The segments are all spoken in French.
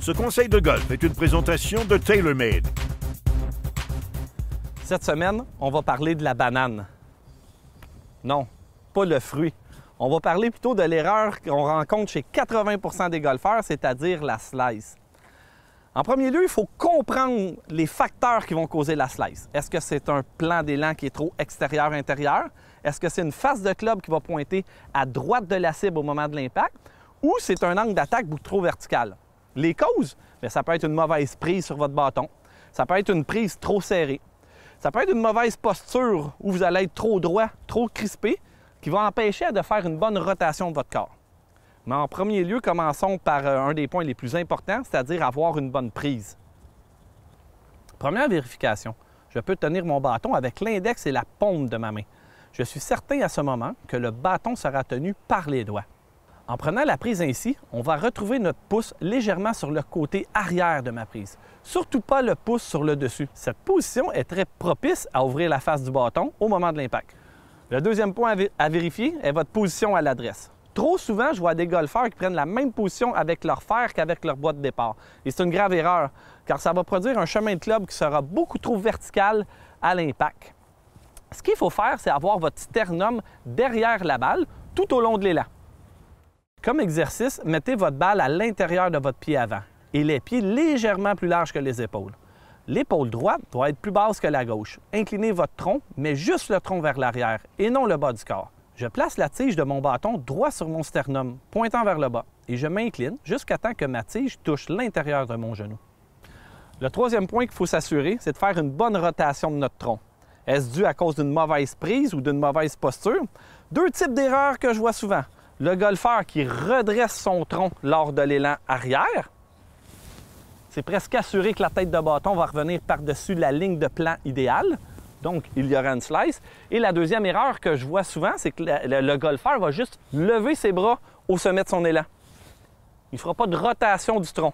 Ce conseil de golf est une présentation de TaylorMade. Cette semaine, on va parler de la banane. Non, pas le fruit. On va parler plutôt de l'erreur qu'on rencontre chez 80% des golfeurs, c'est-à-dire la slice. En premier lieu, il faut comprendre les facteurs qui vont causer la slice. Est-ce que c'est un plan d'élan qui est trop extérieur-intérieur? Est-ce que c'est une face de club qui va pointer à droite de la cible au moment de l'impact? Ou c'est un angle d'attaque beaucoup trop vertical? Les causes, bien, ça peut être une mauvaise prise sur votre bâton. Ça peut être une prise trop serrée. Ça peut être une mauvaise posture où vous allez être trop droit, trop crispé, qui va empêcher de faire une bonne rotation de votre corps. Mais en premier lieu, commençons par un des points les plus importants, c'est-à-dire avoir une bonne prise. Première vérification, je peux tenir mon bâton avec l'index et la paume de ma main. Je suis certain à ce moment que le bâton sera tenu par les doigts. En prenant la prise ainsi, on va retrouver notre pouce légèrement sur le côté arrière de ma prise. Surtout pas le pouce sur le dessus. Cette position est très propice à ouvrir la face du bâton au moment de l'impact. Le deuxième point à vérifier est votre position à l'adresse. Trop souvent, je vois des golfeurs qui prennent la même position avec leur fer qu'avec leur boîte de départ. Et c'est une grave erreur, car ça va produire un chemin de club qui sera beaucoup trop vertical à l'impact. Ce qu'il faut faire, c'est avoir votre sternum derrière la balle tout au long de l'élan. Comme exercice, mettez votre balle à l'intérieur de votre pied avant et les pieds légèrement plus larges que les épaules. L'épaule droite doit être plus basse que la gauche. Inclinez votre tronc, mais juste le tronc vers l'arrière et non le bas du corps. Je place la tige de mon bâton droit sur mon sternum, pointant vers le bas, et je m'incline jusqu'à temps que ma tige touche l'intérieur de mon genou. Le troisième point qu'il faut s'assurer, c'est de faire une bonne rotation de notre tronc. Est-ce dû à cause d'une mauvaise prise ou d'une mauvaise posture? Deux types d'erreurs que je vois souvent. Le golfeur qui redresse son tronc lors de l'élan arrière, c'est presque assuré que la tête de bâton va revenir par-dessus la ligne de plan idéale. Donc, il y aura une slice. Et la deuxième erreur que je vois souvent, c'est que le golfeur va juste lever ses bras au sommet de son élan. Il ne fera pas de rotation du tronc.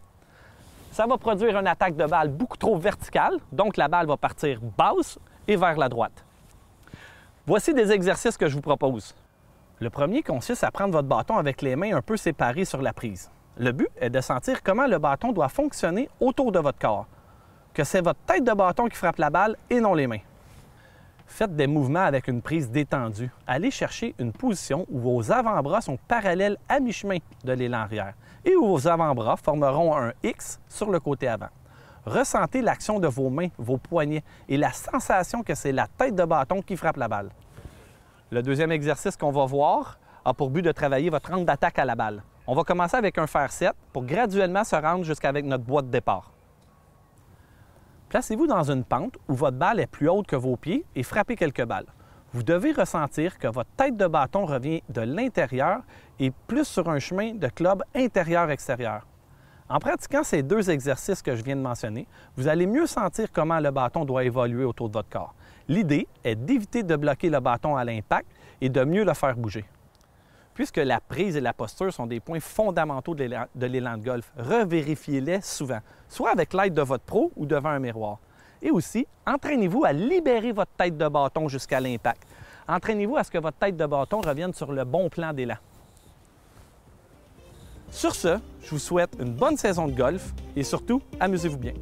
Ça va produire une attaque de balle beaucoup trop verticale, donc la balle va partir basse et vers la droite. Voici des exercices que je vous propose. Le premier consiste à prendre votre bâton avec les mains un peu séparées sur la prise. Le but est de sentir comment le bâton doit fonctionner autour de votre corps, que c'est votre tête de bâton qui frappe la balle et non les mains. Faites des mouvements avec une prise détendue. Allez chercher une position où vos avant-bras sont parallèles à mi-chemin de l'élan arrière et où vos avant-bras formeront un X sur le côté avant. Ressentez l'action de vos mains, vos poignets et la sensation que c'est la tête de bâton qui frappe la balle. Le deuxième exercice qu'on va voir a pour but de travailler votre angle d'attaque à la balle. On va commencer avec un fer 7 pour graduellement se rendre jusqu'avec notre boîte de départ. Placez-vous dans une pente où votre balle est plus haute que vos pieds et frappez quelques balles. Vous devez ressentir que votre tête de bâton revient de l'intérieur et plus sur un chemin de club intérieur-extérieur. En pratiquant ces deux exercices que je viens de mentionner, vous allez mieux sentir comment le bâton doit évoluer autour de votre corps. L'idée est d'éviter de bloquer le bâton à l'impact et de mieux le faire bouger. Puisque la prise et la posture sont des points fondamentaux de l'élan de golf, revérifiez-les souvent, soit avec l'aide de votre pro ou devant un miroir. Et aussi, entraînez-vous à libérer votre tête de bâton jusqu'à l'impact. Entraînez-vous à ce que votre tête de bâton revienne sur le bon plan d'élan. Sur ce, je vous souhaite une bonne saison de golf et surtout, amusez-vous bien.